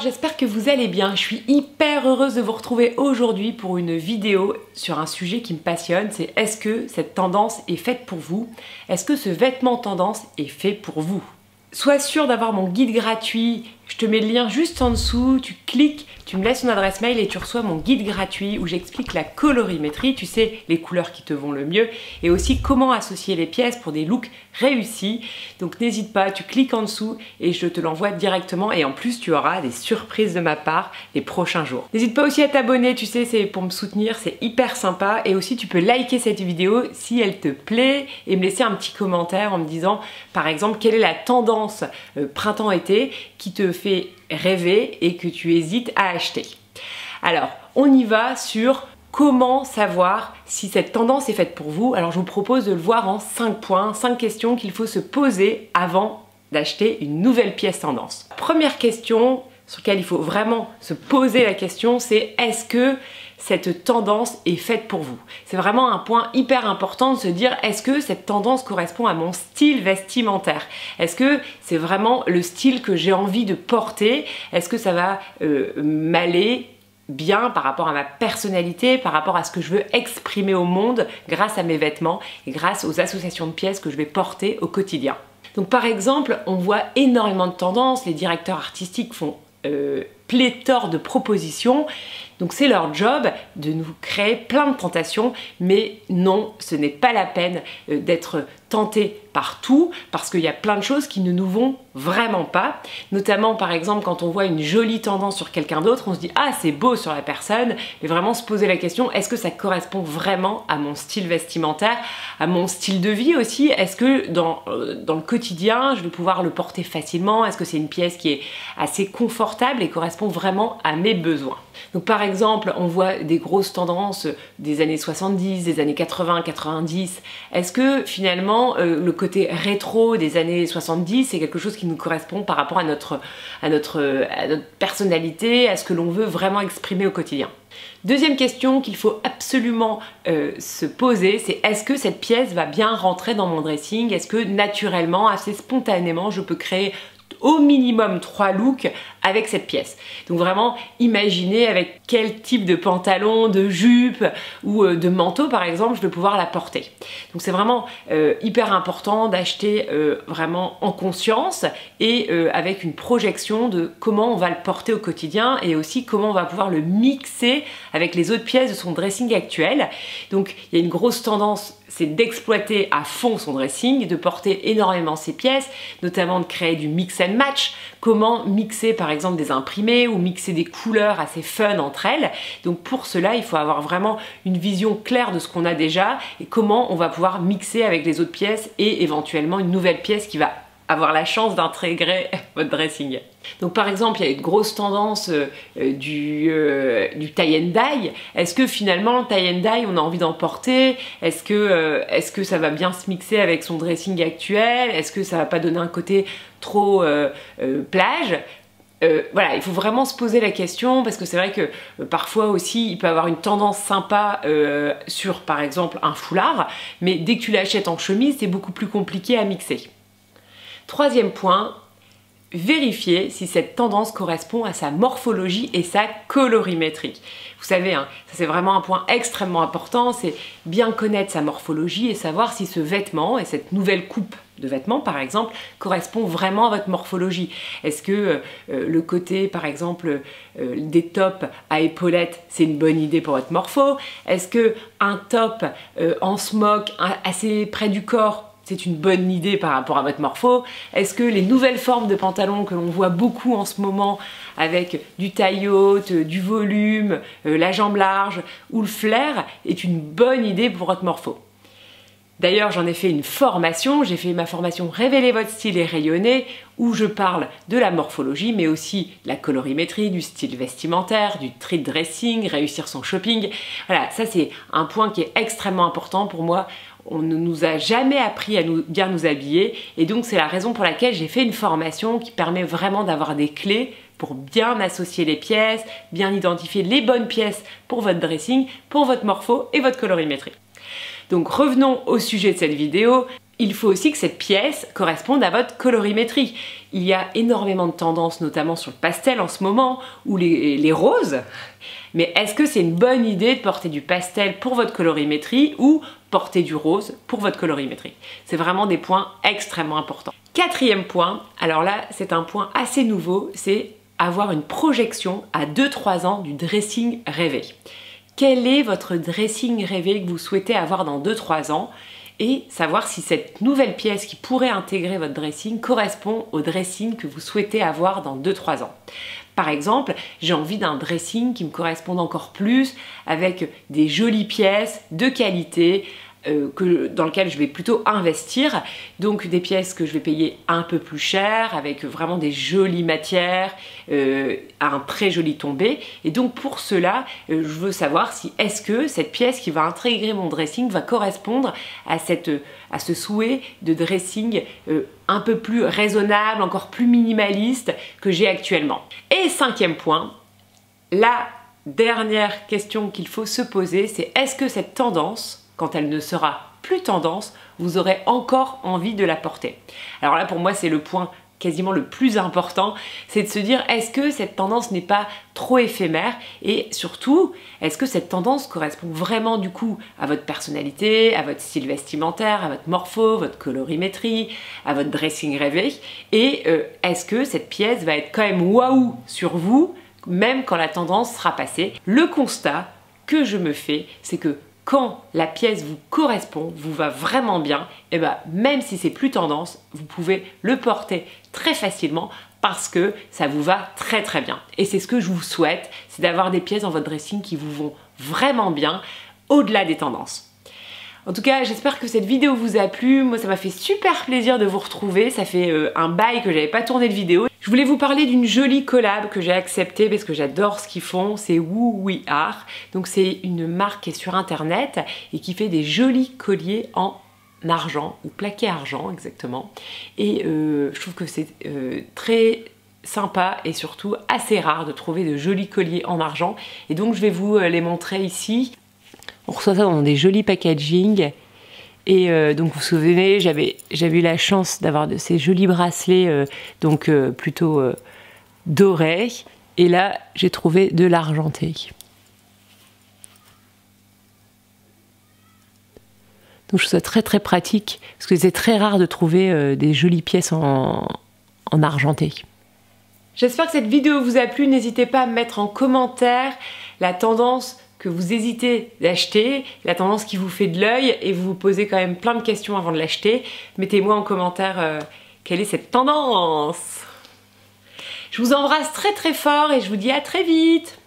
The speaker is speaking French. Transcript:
j'espère que vous allez bien. Je suis hyper heureuse de vous retrouver aujourd'hui pour une vidéo sur un sujet qui me passionne. C'est est-ce que cette tendance est faite pour vous? Est-ce que ce vêtement tendance est fait pour vous? Sois sûr d'avoir mon guide gratuit. Je te mets le lien juste en dessous, tu cliques, tu me laisses ton adresse mail et tu reçois mon guide gratuit où j'explique la colorimétrie, tu sais, les couleurs qui te vont le mieux et aussi comment associer les pièces pour des looks réussis. Donc n'hésite pas, tu cliques en dessous et je te l'envoie directement et en plus tu auras des surprises de ma part les prochains jours. N'hésite pas aussi à t'abonner, tu sais, c'est pour me soutenir, c'est hyper sympa et aussi tu peux liker cette vidéo si elle te plaît et me laisser un petit commentaire en me disant par exemple quelle est la tendance printemps-été qui te fait rêver et que tu hésites à acheter. Alors, on y va sur comment savoir si cette tendance est faite pour vous. Alors, je vous propose de le voir en 5 points, 5 questions qu'il faut se poser avant d'acheter une nouvelle pièce tendance. Première question sur laquelle il faut vraiment se poser la question, c'est est-ce que cette tendance est faite pour vous? C'est vraiment un point hyper important de se dire est-ce que cette tendance correspond à mon style vestimentaire? Est-ce que c'est vraiment le style que j'ai envie de porter? Est-ce que ça va m'aller bien par rapport à ma personnalité, par rapport à ce que je veux exprimer au monde grâce à mes vêtements et grâce aux associations de pièces que je vais porter au quotidien? Donc par exemple, on voit énormément de tendances, les directeurs artistiques font pléthore de propositions, donc c'est leur job de nous créer plein de tentations, mais non, ce n'est pas la peine d'être tenté par tout, parce qu'il y a plein de choses qui ne nous vont vraiment pas, notamment par exemple quand on voit une jolie tendance sur quelqu'un d'autre, on se dit ah c'est beau sur la personne, mais vraiment se poser la question est-ce que ça correspond vraiment à mon style vestimentaire, à mon style de vie aussi, est-ce que dans le quotidien je vais pouvoir le porter facilement, est-ce que c'est une pièce qui est assez confortable et correspond vraiment à mes besoins. Donc par exemple, on voit des grosses tendances des années 70, des années 80, 90. Est-ce que finalement le côté rétro des années 70 c'est quelque chose qui nous correspond par rapport à notre personnalité, à ce que l'on veut vraiment exprimer au quotidien? Deuxième question qu'il faut absolument se poser, c'est est-ce que cette pièce va bien rentrer dans mon dressing? Est-ce que naturellement, assez spontanément, je peux créer au minimum 3 looks avec cette pièce? Donc vraiment imaginez avec quel type de pantalon, de jupe ou de manteau par exemple je vais pouvoir la porter. Donc c'est vraiment hyper important d'acheter vraiment en conscience et avec une projection de comment on va le porter au quotidien et aussi comment on va pouvoir le mixer avec les autres pièces de son dressing actuel. Donc il y a une grosse tendance, c'est d'exploiter à fond son dressing, de porter énormément ses pièces, notamment de créer du mix and match, comment mixer par exemple des imprimés ou mixer des couleurs assez fun entre elles. Donc pour cela, il faut avoir vraiment une vision claire de ce qu'on a déjà et comment on va pouvoir mixer avec les autres pièces et éventuellement une nouvelle pièce qui va avoir la chance d'intégrer votre dressing. Donc par exemple, il y a une grosse tendance du tie and dye. Est-ce que finalement le tie and dye, on a envie d'en porter? Est-ce que ça va bien se mixer avec son dressing actuel? Est-ce que ça va pas donner un côté trop plage? Voilà, il faut vraiment se poser la question parce que c'est vrai que parfois aussi il peut avoir une tendance sympa sur par exemple un foulard, mais dès que tu l'achètes en chemise, c'est beaucoup plus compliqué à mixer. Troisième point, vérifier si cette tendance correspond à sa morphologie et sa colorimétrie. Vous savez, hein, ça c'est vraiment un point extrêmement important, c'est bien connaître sa morphologie et savoir si ce vêtement et cette nouvelle coupe de vêtements par exemple correspond vraiment à votre morphologie. Est-ce que le côté par exemple des tops à épaulettes c'est une bonne idée pour votre morpho? Est-ce que un top en smock assez près du corps c'est une bonne idée par rapport à votre morpho? Est-ce que les nouvelles formes de pantalons que l'on voit beaucoup en ce moment avec du taille haute, du volume, la jambe large ou le flair est une bonne idée pour votre morpho? D'ailleurs, j'en ai fait une formation, j'ai fait ma formation Révéler votre style et rayonner où je parle de la morphologie mais aussi de la colorimétrie, du style vestimentaire, du street dressing, réussir son shopping. Voilà, ça c'est un point qui est extrêmement important pour moi. On ne nous a jamais appris à bien nous habiller et donc c'est la raison pour laquelle j'ai fait une formation qui permet vraiment d'avoir des clés pour bien associer les pièces, bien identifier les bonnes pièces pour votre dressing, pour votre morpho et votre colorimétrie. Donc revenons au sujet de cette vidéo. Il faut aussi que cette pièce corresponde à votre colorimétrie. Il y a énormément de tendances, notamment sur le pastel en ce moment, ou les roses. Mais est-ce que c'est une bonne idée de porter du pastel pour votre colorimétrie ou porter du rose pour votre colorimétrie? C'est vraiment des points extrêmement importants. Quatrième point, alors là c'est un point assez nouveau, c'est avoir une projection à 2-3 ans du dressing rêvé. Quel est votre dressing rêvé que vous souhaitez avoir dans 2-3 ans? Et savoir si cette nouvelle pièce qui pourrait intégrer votre dressing correspond au dressing que vous souhaitez avoir dans 2-3 ans. Par exemple, j'ai envie d'un dressing qui me corresponde encore plus avec des jolies pièces de qualité dans lequel je vais plutôt investir, donc des pièces que je vais payer un peu plus cher avec vraiment des jolies matières, un très joli tombé, et donc pour cela je veux savoir si est-ce que cette pièce qui va intégrer mon dressing va correspondre à ce souhait de dressing un peu plus raisonnable, encore plus minimaliste que j'ai actuellement. Et cinquième point, la dernière question qu'il faut se poser, c'est est-ce que cette tendance, quand elle ne sera plus tendance, vous aurez encore envie de la porter? Alors là, pour moi, c'est le point quasiment le plus important, c'est de se dire est-ce que cette tendance n'est pas trop éphémère, et surtout, est-ce que cette tendance correspond vraiment du coup à votre personnalité, à votre style vestimentaire, à votre morpho, votre colorimétrie, à votre dressing rêvé, et est-ce que cette pièce va être quand même waouh sur vous, même quand la tendance sera passée? Le constat que je me fais, c'est que quand la pièce vous correspond, vous va vraiment bien, et ben même si c'est plus tendance, vous pouvez le porter très facilement parce que ça vous va très très bien. Et c'est ce que je vous souhaite, c'est d'avoir des pièces dans votre dressing qui vous vont vraiment bien au-delà des tendances. En tout cas, j'espère que cette vidéo vous a plu. Moi, ça m'a fait super plaisir de vous retrouver. Ça fait un bail que j'avais pas tourné de vidéo. Je voulais vous parler d'une jolie collab que j'ai acceptée parce que j'adore ce qu'ils font. C'est Who We Are. Donc, c'est une marque qui est sur internet et qui fait des jolis colliers en argent ou plaqué argent exactement. Et je trouve que c'est très sympa et surtout assez rare de trouver de jolis colliers en argent. Et donc, je vais vous les montrer ici. On reçoit ça dans des jolis packaging. Et donc vous vous souvenez, j'avais eu la chance d'avoir de ces jolis bracelets plutôt dorés. Et là, j'ai trouvé de l'argenté. Donc je trouve ça très très pratique parce que c'est très rare de trouver des jolies pièces en argenté. J'espère que cette vidéo vous a plu. N'hésitez pas à me mettre en commentaire la tendance que vous hésitez d'acheter, la tendance qui vous fait de l'œil, et vous vous posez quand même plein de questions avant de l'acheter. Mettez-moi en commentaire quelle est cette tendance. Je vous embrasse très très fort et je vous dis à très vite.